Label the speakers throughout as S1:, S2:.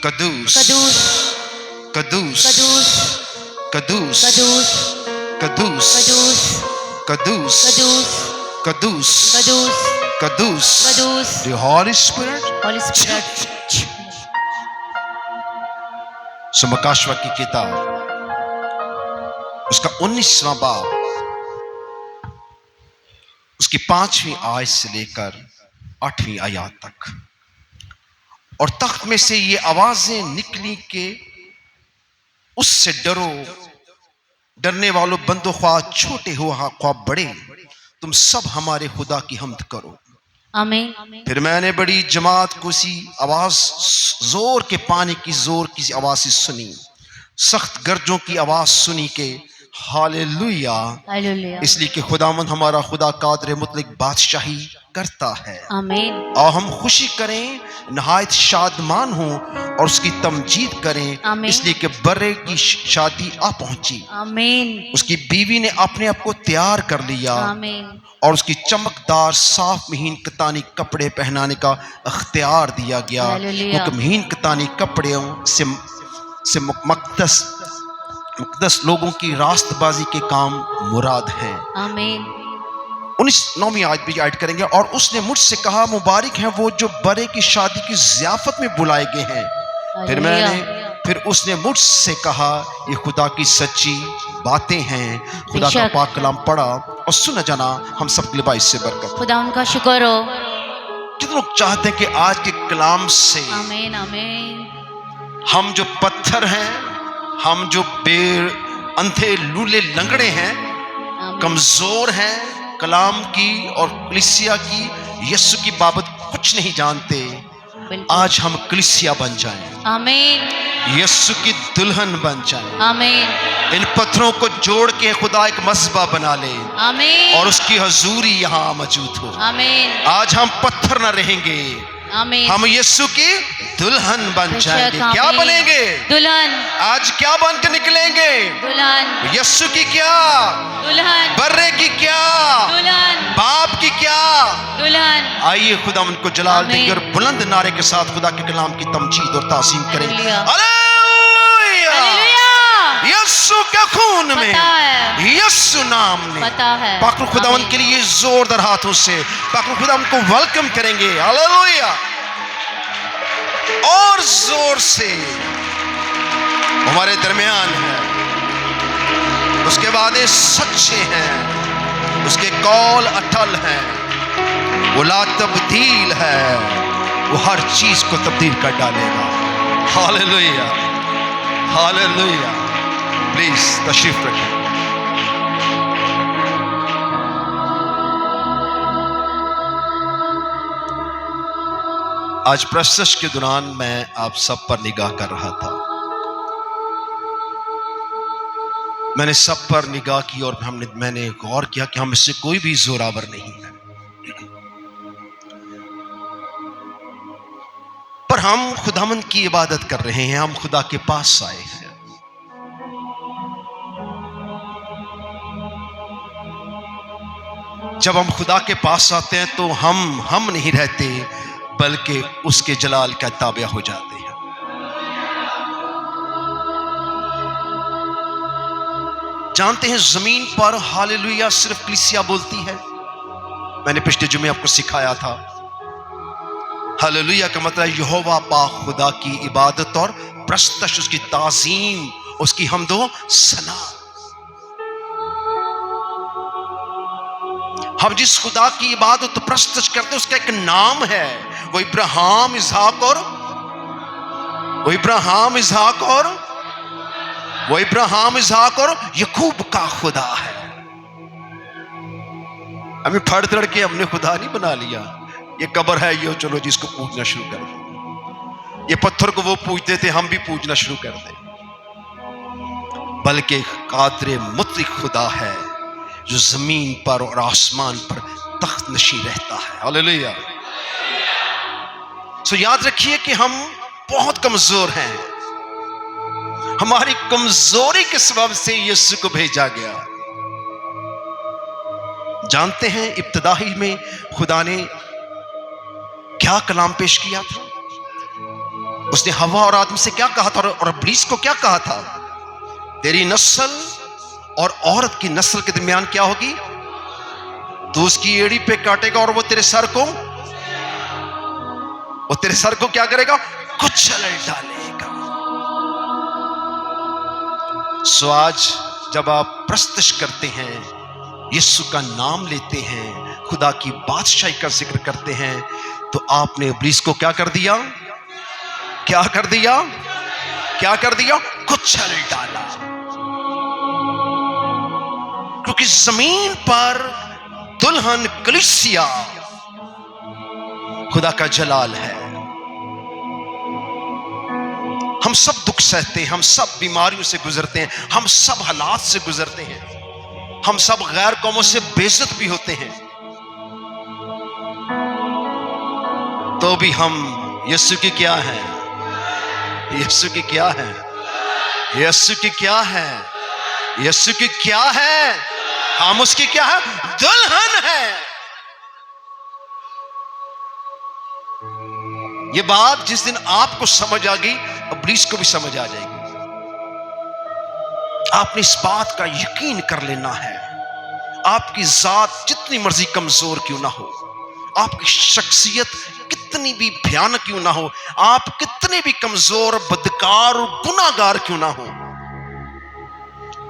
S1: कदूस
S2: कदूस
S1: कदूस
S2: कदूस
S1: कदूस
S2: कदूस
S1: कदूस
S2: कदूस
S1: कदूस
S2: कदूस
S1: कदूस
S2: कदूस
S1: कदूस
S2: कदूस
S1: the Holy Spirit.
S2: Holy Spirit.
S1: समकाश्वा की किताब उसका 19वां बाब उसकी 5वीं आयत से लेकर 8वीं आयत तक। और तख्त में से ये आवाजें निकली कि उससे डरो, डरने वालों बंदो, ख्वाह छोटे हो ख्वाह बड़े, तुम सब हमारे खुदा की हम्द करो।
S2: आमीन।
S1: फिर मैंने बड़ी जमात को सी आवाज, जोर के पानी की जोर की आवाज से सुनी, सख्त गर्जों की आवाज सुनी के हालेलुया,
S2: हालेलुया।
S1: इसलिए कि खुदावंद हमारा खुदा कादर मुतलक बादशाही करता है।
S2: आमीन।
S1: और हम खुशी करें, नहायत शादमान हों और उसकी तमजीद करें,
S2: आमीन।
S1: इसलिए कि बर्रे की शादी आ पहुंची।
S2: आमीन।
S1: उसकी बीवी ने अपने आप को तैयार कर लिया
S2: आमीन।
S1: और उसकी चमकदार साफ महीन कतानी कपड़े पहनाने का अख्तियार दिया गया,
S2: हालेलुया।
S1: क्योंकि महीन कतानी कपड़ों से मुक़द्दस लोगों की रास्तबाजी के काम मुराद है।
S2: आमीन।
S1: 9वीं आयत भी ऐड करेंगे। और उसने मुझसे कहा, मुबारक हैं वो जो बरे की शादी की ज़ियाफत में बुलाए गए हैं। फिर उसने मुझसे कहा, ये खुदा की सच्ची बातें हैं। खुदा का पाक कलाम पढ़ा और सुना जाना हम सब के लिए बाइस से बरकत।
S2: खुदा उनका शुक्र हो।
S1: कितने लोग चाहते हैं कि आज के कलाम से
S2: आमीन आमीन
S1: हम जो पत्थर हैं, हम जो अंधे लूले लंगड़े हैं, कमजोर हैं, कलाम की और कलीसिया की, यीशु की बाबत कुछ नहीं जानते, आज हम कलीसिया बन जाएं,
S2: आमीन,
S1: यीशु की दुल्हन बन जाएं,
S2: आमीन,
S1: इन पत्थरों को जोड़ के खुदा एक मस्बा बना ले,
S2: आमीन,
S1: और उसकी हजूरी यहाँ मौजूद हो।
S2: आमीन।
S1: आज हम पत्थर न रहेंगे,
S2: आमीन,
S1: हम यीशु की दुल्हन बन जाएंगे। क्या बनेंगे?
S2: दुल्हन।
S1: आज क्या बन के निकलेंगे?
S2: दुल्हन।
S1: यीशु की क्या?
S2: दुल्हन।
S1: बर्रे की क्या?
S2: दुल्हन।
S1: बाप की क्या?
S2: दुल्हन।
S1: आइए खुदा उनको जलाल देंगे और बुलंद नारे के साथ खुदा के कलाम की तमजीद और तासीम करेंगे। हालेलुया, यीशु के खून में, यीशु नाम ने, पाक खुदावंद के लिए जोरदार हाथों से पाक खुदावंद को वेलकम करेंगे। हालेलुया, और जोर से हमारे दरमियान है, उसके वादे सच्चे हैं, उसके कौल अटल हैं, वो ला तब्दील है, वो हर चीज को तब्दील कर डालेगा। Hallelujah, hallelujah. प्लीज तशरीफ रखें। आज प्रस्तुत के दौरान मैं आप सब पर निगाह कर रहा था। मैंने सब पर निगाह की और मैंने गौर किया कि हम इससे कोई भी जोरावर नहीं है, पर हम खुदावंद की इबादत कर रहे हैं, हम खुदा के पास आए हैं। जब हम खुदा के पास आते हैं तो हम नहीं रहते, बल्कि उसके जलाल का ताबिया हो जाते हैं। जानते हैं जमीन पर हालेलुया सिर्फ कलीसिया बोलती है। मैंने पिछले जुमे आपको सिखाया था, हालेलुया का मतलब यहोवा पाक खुदा की इबादत और प्रस्तश, उसकी ताजीम, उसकी हम्दो सना। हम जिस खुदा की इबादत प्रस्तश करते हैं उसका एक नाम है, वो इब्राहिम इसहाक और यकूब का खुदा है। हमें फड़ तड़ के हमने खुदा नहीं बना लिया, ये कब्र है, ये चलो जिसको पूजना शुरू कर दो। ये पत्थर को वो पूजते थे, हम भी पूजना शुरू कर दें, बल्कि कादर मुतलक खुदा है जो जमीन पर और आसमान पर तख्त नशी रहता है। हालेलुया। सो याद रखिए कि हम बहुत कमजोर हैं, हमारी कमजोरी के सबब से यीशु को भेजा गया। जानते हैं इब्तिदाई में खुदा ने क्या कलाम पेश किया था? उसने हवा और आदम से क्या कहा था और इब्लीस को क्या कहा था? तेरी नस्ल और औरत की नस्ल के दरमियान क्या होगी? तू उसकी एड़ी पे काटेगा और वो तेरे सर को क्या करेगा? कुचल डालेगा। सो आज जब आप प्रस्तुत करते हैं, यीशु का नाम लेते हैं, खुदा की बादशाही का जिक्र करते हैं, तो आपने इब्लीस को क्या कर दिया? कुचल डाला। क्योंकि जमीन पर दुल्हन कलीसिया खुदा का जलाल है। हम सब दुख सहते हैं, हम सब बीमारियों से गुजरते हैं, हम सब हालात से गुजरते हैं, हम सब गैर कौमों से बेइज्जत भी होते हैं, तो भी हम यीशु की क्या है? यीशु की क्या है? यीशु की क्या है? यीशु की क्या है? हम उसकी क्या है? दुल्हन है। ये बात जिस दिन आपको समझ आ गई, इब्लीस को भी समझ आ जाएगी। आपने इस बात का यकीन कर लेना है। आपकी जात जितनी मर्जी कमजोर क्यों ना हो, आपकी शख्सियत कितनी भी भयानक क्यों ना हो, आप कितने भी कमजोर, बदकार और गुनाहगार क्यों ना हो,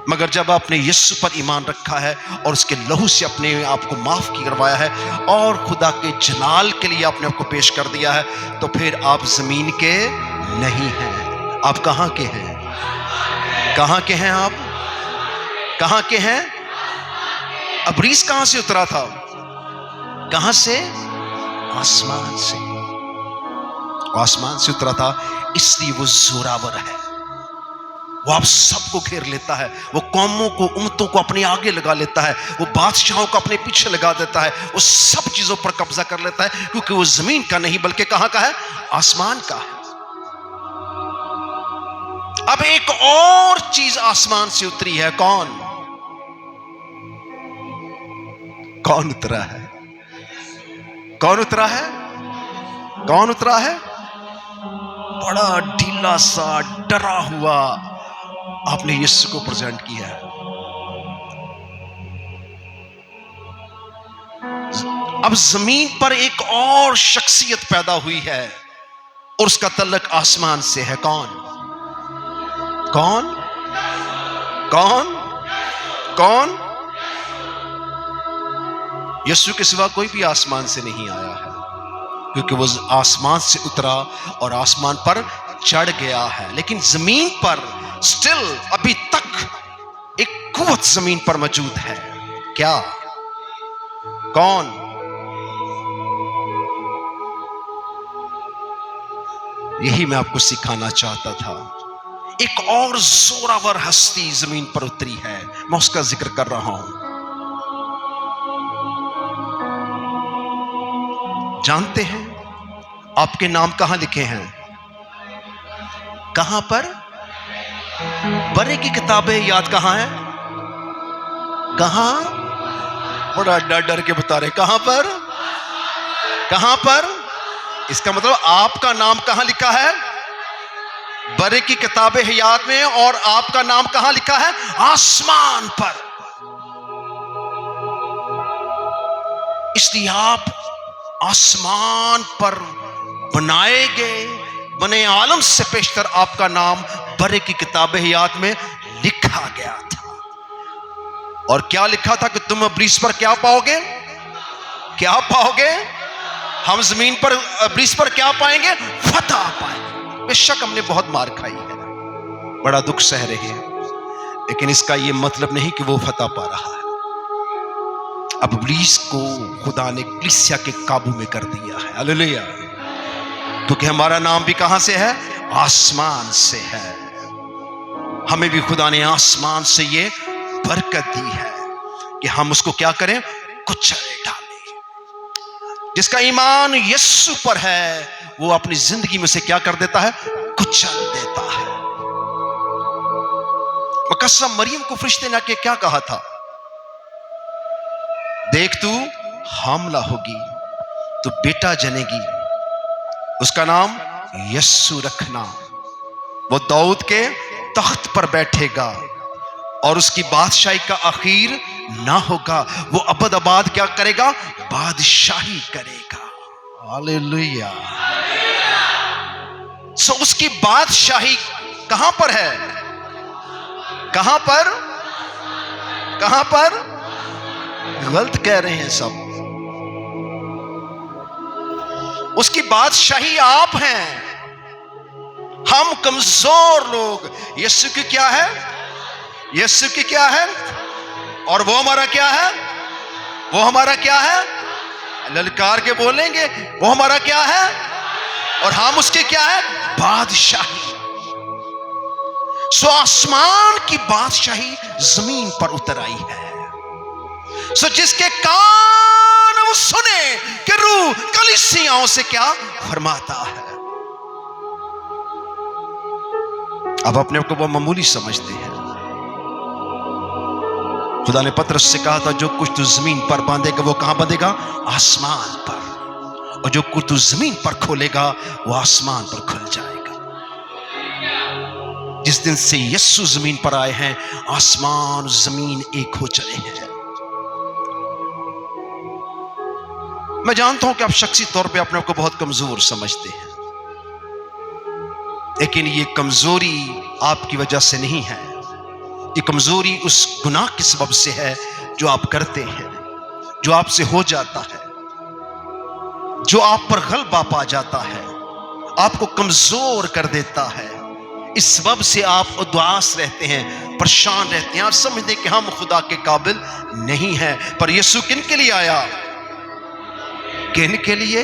S1: मगर जब आपने यीशु पर ईमान रखा है और उसके लहू से अपने आप को माफ करवाया है और खुदा के जलाल के लिए आपने आपको पेश कर दिया है, तो फिर आप जमीन के नहीं हैं। आप कहां के हैं? कहां के हैं? आप कहां के हैं? इब्लीस कहां से उतरा था? कहां से? आसमान से। आसमान से उतरा था, इसलिए वो जोरावर है। वो आप सबको घेर लेता है, वो कौमों को, उम्मतों को अपने आगे लगा लेता है, वो बादशाहों को अपने पीछे लगा देता है, वो सब चीजों पर कब्जा कर लेता है, क्योंकि वो जमीन का नहीं बल्कि कहां का है? आसमान का है। अब एक और चीज आसमान से उतरी है। कौन उतरा है? कौन उतरा है? कौन उतरा है? बड़ा ढीला सा, डरा हुआ आपने यीशु को प्रेजेंट किया है। अब जमीन पर एक और शख्सियत पैदा हुई है और उसका तल्लक आसमान से है। कौन? यीशु के सिवा कोई भी आसमान से नहीं आया है, क्योंकि वो आसमान से उतरा और आसमान पर चढ़ गया है। लेकिन जमीन पर स्टिल अभी तक एक कुव्वत जमीन पर मौजूद है। क्या? कौन? यही मैं आपको सिखाना चाहता था। एक और जोरावर हस्ती जमीन पर उतरी है, मैं उसका जिक्र कर रहा हूं। जानते हैं आपके नाम कहां लिखे हैं? कहां पर? बरे की किताबें याद कहां है? कहां? बड़ा डर डर के बता रहे, कहां पर? कहां पर? इसका मतलब आपका नाम कहां लिखा है? बरे की किताबें हयात में। और आपका नाम कहां लिखा है? आसमान पर। इसलिए आप आसमान पर बनाए गए, बने आलम से पेशतर आपका नाम बरे की किताबें हयात में लिखा गया था। और क्या लिखा था कि तुम इब्लीस पर क्या पाओगे? क्या पाओगे? हम जमीन पर इब्लीस पर क्या पाएंगे? फतह पाएंगे। बेशक हमने बहुत मार खाई है, बड़ा दुख सह रहे हैं, लेकिन इसका यह मतलब नहीं कि वो फतह पा रहा है। अब इब्लीस को खुदा ने कलीसिया के काबू में कर दिया है। हालेलुया। क्योंकि हमारा नाम भी कहां से है? आसमान से है। हमें भी खुदा ने आसमान से ये बरकत दी है कि हम उसको क्या करें? कुचल डालें। जिसका ईमान यीशु पर है, वो अपनी जिंदगी में से क्या कर देता है? कुचल देता है। कसम, मरियम को फरिश्ते ने आके क्या कहा था? देख, तू हामला होगी, तू बेटा जनेगी, उसका नाम यस्सु रखना। वो दाऊद के तख्त पर बैठेगा और उसकी बादशाही का आखिर ना होगा। वो अबद आबाद क्या करेगा? बादशाही करेगा। हालेलुया। सो उसकी बादशाही कहां पर है? कहां पर? कहां पर? गलत कह रहे हैं सब। उसकी बादशाही आप हैं। हम कमजोर लोग। यीशु की क्या है? यीशु की क्या है? और वो हमारा क्या है? वो हमारा क्या है? ललकार के बोलेंगे, वो हमारा क्या है? और हम उसके क्या है? बादशाही। सो आसमान की बादशाही जमीन पर उतर आई है। सो जिसके कान वो सुने कि रूह कलीसियाओं से क्या फरमाता है। अब अपने को वो मामूली समझते हैं। खुदा ने पतरस से कहा था, जो कुछ तू जमीन पर बांधेगा वो कहां बांधेगा? आसमान पर। और जो कुछ तू जमीन पर खोलेगा वो आसमान पर खुल जाएगा। जिस दिन से यीशु जमीन पर आए हैं, आसमान जमीन एक हो चले हैं। मैं जानता हूं कि आप शख्सी तौर पे अपने को बहुत कमजोर समझते हैं, लेकिन ये कमजोरी आपकी वजह से नहीं है। ये कमजोरी उस गुनाह के सबब से है जो आप करते हैं, जो आपसे हो जाता है, जो आप पर गलबा पा जाता है, आपको कमजोर कर देता है। इस सबब से आप उदास रहते हैं, परेशान रहते हैं। आप समझते कि हम खुदा के काबिल नहीं हैं। पर यीशु किन के लिए आया? किन के लिए?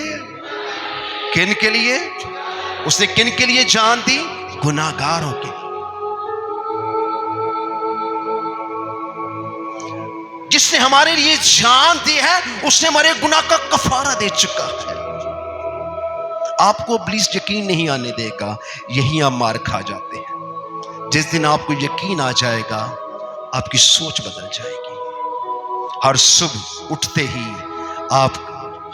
S1: किन के लिए? उसने किन के लिए जान दी? गुनाहगारों के। जिसने हमारे लिए जान दी है, उसने हमारे गुनाह का कफारा दे चुका है। आपको इब्लीस यकीन नहीं आने देगा, यही आप मार खा जाते हैं। जिस दिन आपको यकीन आ जाएगा, आपकी सोच बदल जाएगी। हर सुबह उठते ही आप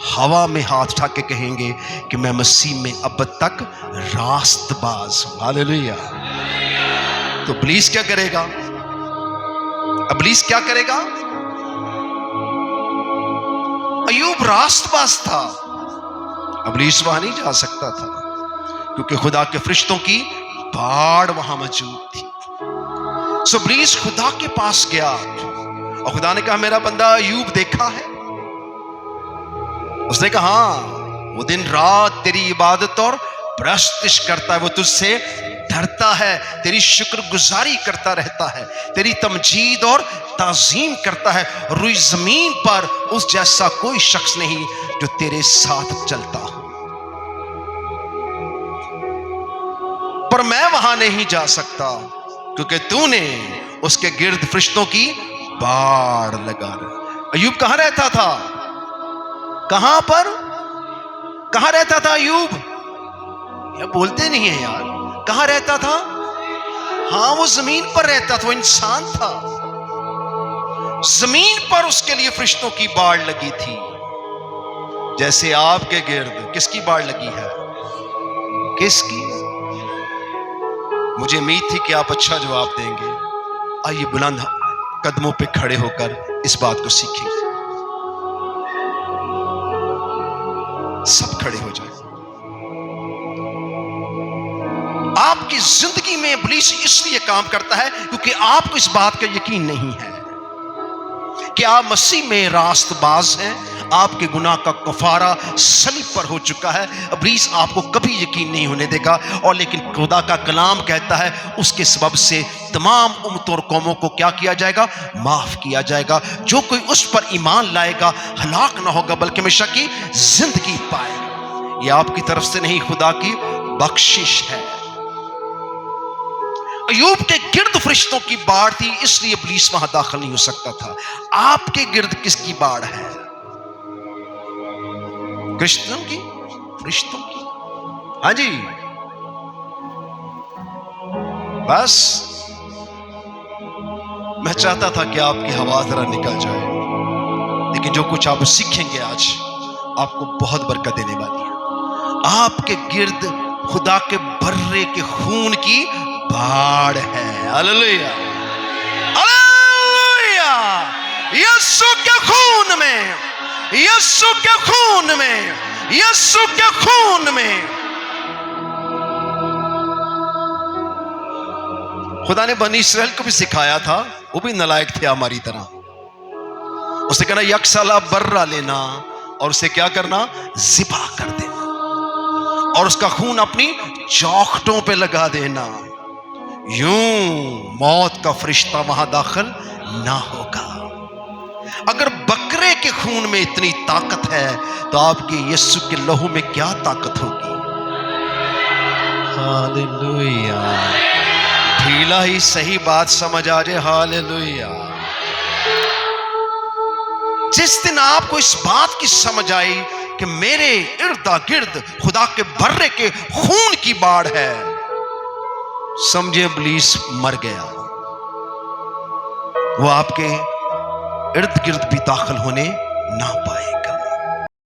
S1: हवा में हाथ उठा के कहेंगे कि मैं मसीह में अब तक रास्तबाज हूं। हालेलुया। तो इब्लीस क्या करेगा? इब्लीस क्या करेगा? अय्यूब रास्तबाज था, इब्लीस वहां नहीं जा सकता था, क्योंकि खुदा के फरिश्तों की बाढ़ वहां मौजूद थी। सो इब्लीस खुदा के पास गया और खुदा ने कहा, मेरा बंदा अय्यूब देखा है? उसने कहा, हाँ, वो दिन रात तेरी इबादत और प्रस्तुति करता है, वो तुझसे डरता है, तेरी शुक्रगुजारी करता रहता है, तेरी तमजीद और ताजीम करता है। रुई जमीन पर उस जैसा कोई शख्स नहीं जो तेरे साथ चलता हो। पर मैं वहां नहीं जा सकता, क्योंकि तूने उसके गिर्द फरिश्तों की बाढ़ लगा दी। अय्यूब कहां रहता था? कहां पर? कहां रहता था अय्यूब? ये बोलते नहीं है यार। कहां रहता था? हाँ, वो जमीन पर रहता था, वो इंसान था। जमीन पर उसके लिए फरिश्तों की बाढ़ लगी थी। जैसे आपके गिर्द किसकी बाढ़ लगी है? किसकी? मुझे उम्मीद थी कि आप अच्छा जवाब देंगे। आइए बुलंद कदमों पे खड़े होकर इस बात को सीखेंगे। सब खड़े हो जाए। आपकी जिंदगी में इब्लीस इसलिए काम करता है क्योंकि आपको इस बात का यकीन नहीं है कि आप मसीह में रास्तबाज हैं। आपके गुनाह का कफारा सलीब पर हो चुका है। इब्लीस आपको कभी यकीन नहीं होने देगा। और लेकिन खुदा का कलाम कहता है, उसके सबब से तमाम उम्मतों और कौमों को क्या किया जाएगा? माफ किया जाएगा। जो कोई उस पर ईमान लाएगा हलाक ना होगा, बल्कि हमेशा की जिंदगी पाएगा। यह आपकी तरफ से नहीं, खुदा की बख्शिश है। अय्यूब के गिर्द फरिश्तों की बाढ़ थी, इसलिए इब्लीस वहां दाखिल नहीं हो सकता था। आपके गिर्द किसकी बाढ़ है? फरिश्तों की? फरिश्तों की। हाँ जी, बस मैं चाहता था कि आपकी हवा जरा निकल जाए, लेकिन जो कुछ आप सीखेंगे आज आपको बहुत बरकत देने वाली है। आपके गिर्द خدا کے برے کے خون کی باڑ ہے. ہاللیلویا ہاللیلویا. یسوع کے خون میں، یسوع کے خون میں، یسوع کے خون میں. خدا نے بنی اسرائیل کو بھی سکھایا تھا، وہ بھی نالائق تھے ہماری طرح. اسے کہنا یک سالہ برہ لینا اور اسے کیا کرنا، ذبح کر دینا اور اس کا خون اپنی چوکھٹوں پہ لگا دینا. یوں موت کا فرشتہ وہاں داخل نہ ہوگا. اگر بکرے کے خون میں اتنی طاقت ہے تو آپ کے یسوع کے لہو میں کیا طاقت ہوگی. ہاللیلویا. ڈھیلا ہی صحیح بات سمجھ آ جائے. ہاللیلویا. جس دن آپ کو اس بات کی سمجھ آئی کہ میرے ارد گرد خدا کے برے کے خون کی باڑ ہے، سمجھے ابلیس مر گیا. وہ آپ کے ارد گرد بھی داخل ہونے نہ پائے گا.